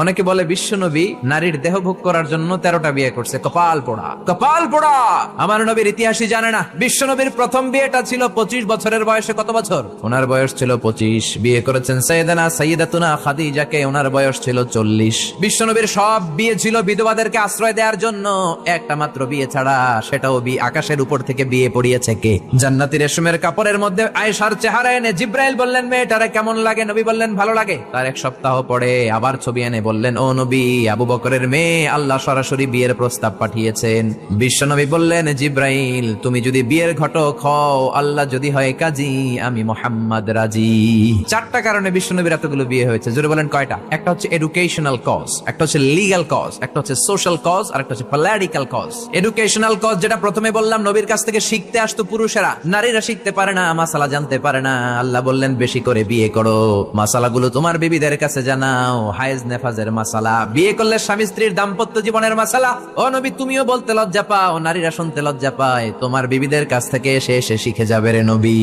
অনেকে বলে বিশ্বনবী নারীর দেহ ভোগ করার জন্য 13টা বিয়ে করছে। কপাল পোড়া, কপাল পোড়া। আমার নবীর ইতিহাসই জানে না। বিশ্বনবীর প্রথম বিয়েটা ছিল 25 বছরের বয়সে। কত বছর? ওনার বয়স ছিল 25। বিয়ে করেছেন সাইয়্যিদাতুনা খাদিজাকে, ওনার বয়স ছিল 40। বিশ্বনবীর সব বিয়ে ছিল বিধবাদেরকে আশ্রয় দেওয়ার জন্য। একটা মাত্র বিয়ে ছাড়া, সেটাও আকাশের উপর থেকে বিয়ে পড়িয়েছে কে? জান্নাতি রেশমের কাপড়ের মধ্যে আয়েশার চেহারা এনে জিব্রাইল বললেন, মেয়েটারে কেমন লাগে? নবী বললেন, ভালো লাগে। তার এক সপ্তাহ পরে আবার ছবি এনে বললেন, ও নবী, আবু বকরের মেয়ে, আল্লাহ সরাসরি বিয়ের প্রস্তাব পাঠিয়েছেন। বিশ্বনবী বললেন, জিব্রাইল, তুমি যদি বিয়ের ঘটক হও, আল্লাহ যদি হয় কাজী, আমি মুহাম্মদ রাজি। 4টা কারণে বিশ্বনবীর এতগুলো বিয়ে হয়েছে। জোরে বলেন কয়টা? একটা হচ্ছে এডুকেশনাল কজ, একটা হচ্ছে লিগ্যাল কজ, একটা হচ্ছে সোশ্যাল কজ, আর একটা হচ্ছে পলিটিক্যাল কজ। এডুকেশনাল কজ যেটা প্রথমে বললাম, নবীর কাছ থেকে শিখতে আসতো পুরুষেরা, নারীরা শিখতে পারে না, মাসালা জানতে পারে না। আল্লাহ বললেন, বেশি করে বিয়ে করো, মাসালাগুলো তোমার বিবিদের কাছে জানাও, হায়েজ নেফাজের মাসালা, বিয়ে করলে স্বামী স্ত্রীর দাম্পত্য জীবনের মাসালা। ও নবী, তুমিও বলতে লজ্জা পাও, নারীরা শুনতে লজ্জা পায়, তোমার বিবিদের কাছ থেকে এসে শিখে যাবে রে নবী।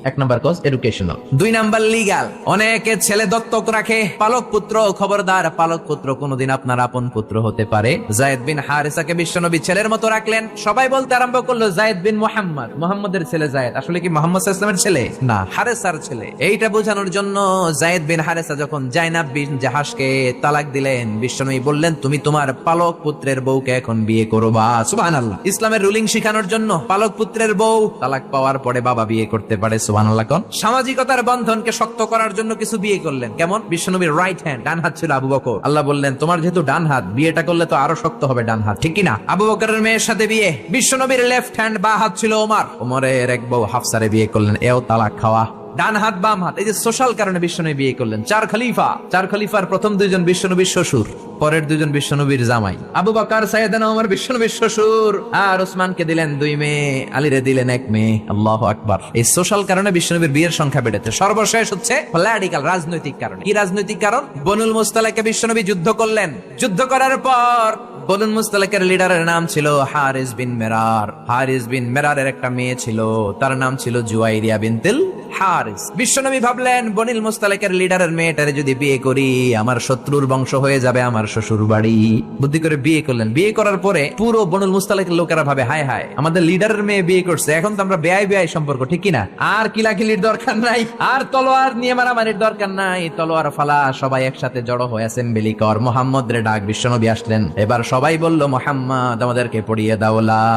1 number cause educational. 2 number legal. অনেকে ছেলে দত্তক রাখে, পালক পুত্র। খবরদার, পালক পুত্র কোনদিন আপনার আপন পুত্র হতে পারে। যায়েদ বিন হারিসাকে বিশ্বনবী ছেলের মতো রাখলেন। সবাই বলতে আরম্ভ করলো, যায়েদ বিন মুহাম্মদ, মুহাম্মদের ছেলে যায়েদ। আসলে কি মুহাম্মদ সাল্লাল্লাহু আলাইহি ওয়াসাল্লামের ছেলে? না, হারেসার ছেলে। এইটা বোঝানোর জন্য যায়েদ বিন হারেসা যখন জাইনাব বিন জাহাশকে তালাক দিলেন, বিশ্বনবী বললেন, তুমি তোমার পালক পুত্রের বউকে এখন বিয়ে করবা। সুবহানাল্লাহ। ইসলামের রুলিং শিখানোর জন্য পালক পুত্রের বউ তালাক পাওয়ার পরে বাবা বিয়ে করতে পারে। সুবহানাল্লাহ। কোন সামাজিকতার বন্ধনকে শক্ত করার জন্য কিছু বিয়ে করলেন। কেমন? বিশ্বনবীর রাইট হ্যান্ড, ডান হাত ছিল আবু বকর। আল্লাহ বললেন, তোমার যেহেতু ডান হাত, বিয়েটা করলে তো আরো শক্ত হবে ডান হাত, ঠিক কি না? আবু বকরের মেয়ের সাথে বিয়ে। বিশ্বনবীর লেফট হ্যান্ড, বা হাত ছিল ওমর। ওমরের এক বউ হাফসারে বিয়ে করলেন। এও তালাক খাওয়া। ডান হাত বাম হাত, এই যে সোশ্যাল কারণে বিশ্বনবী বিয়ে করলেন। 4 খলিফা। 4 খলিফার প্রথম 2 জন বিশ্বনবীর শ্বশুর, পরের 2 জন বিশ্বনবীর জামাই। আবু বকর সাইয়েদনা ওমর বিশ্বনবীর শ্বশুর, আর ওসমানকে দিলেন 2 মেয়ে, আলীরে দিলেন 1 মেয়ে। আল্লাহু আকবার। এই সোশ্যাল কারণে বিশ্বনবীর বিয়ের সংখ্যা বেড়েছে। সর্বশেষ হচ্ছে পলিটিক্যাল, রাজনৈতিক কারণে। কি রাজনৈতিক কারণ? বনুল মুস্তালাকে বিশ্বনবী যুদ্ধ করলেন। যুদ্ধ করার পর বনুল মুস্তালাকের লিডারের নাম ছিল হারিস বিন মেরার। হারিস বিন মেরারের একটা মেয়ে ছিল, তার নাম ছিল জুয়াইরিয়া বিনতুল হারিস। বিশ্বনবী ভাবলেন, বনিল মুস্তালাকের লিডারের মেয়েটারে যদি বিয়ে করি, আমার শত্রুর বংশ হয়ে যাবে আমার শ্বশুর বাড়ি। বুদ্ধি করে বিয়ে করলেন। বিয়ে করার পরে পুরো বনুল মুস্তালাকের লোকেরা ভাবে, হায় হায়, আমাদের লিডারের মেয়ে বিয়ে করছে, এখন তো আমরা বেয়াই সম্পর্ক, ঠিক কিনা? আর কিলাকিলির দরকার নাই, আর তলোয়ার নিয়ে মারামারির দরকার নাই, তলোয়ার ফালা, সবাই একসাথে জড়ো হয়ে অ্যাসেম্বলি কর। মুহাম্মদ রে ডাক। বিশ্বনবী আসলেন। এবার সবাই বলল, মুহাম্মদ, আমাদেরকে পড়িয়ে দাও লা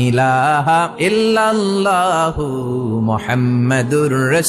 ইলাহা ইল্লাল্লাহু মুহাম্মাদুর রাসূলুল্লাহ।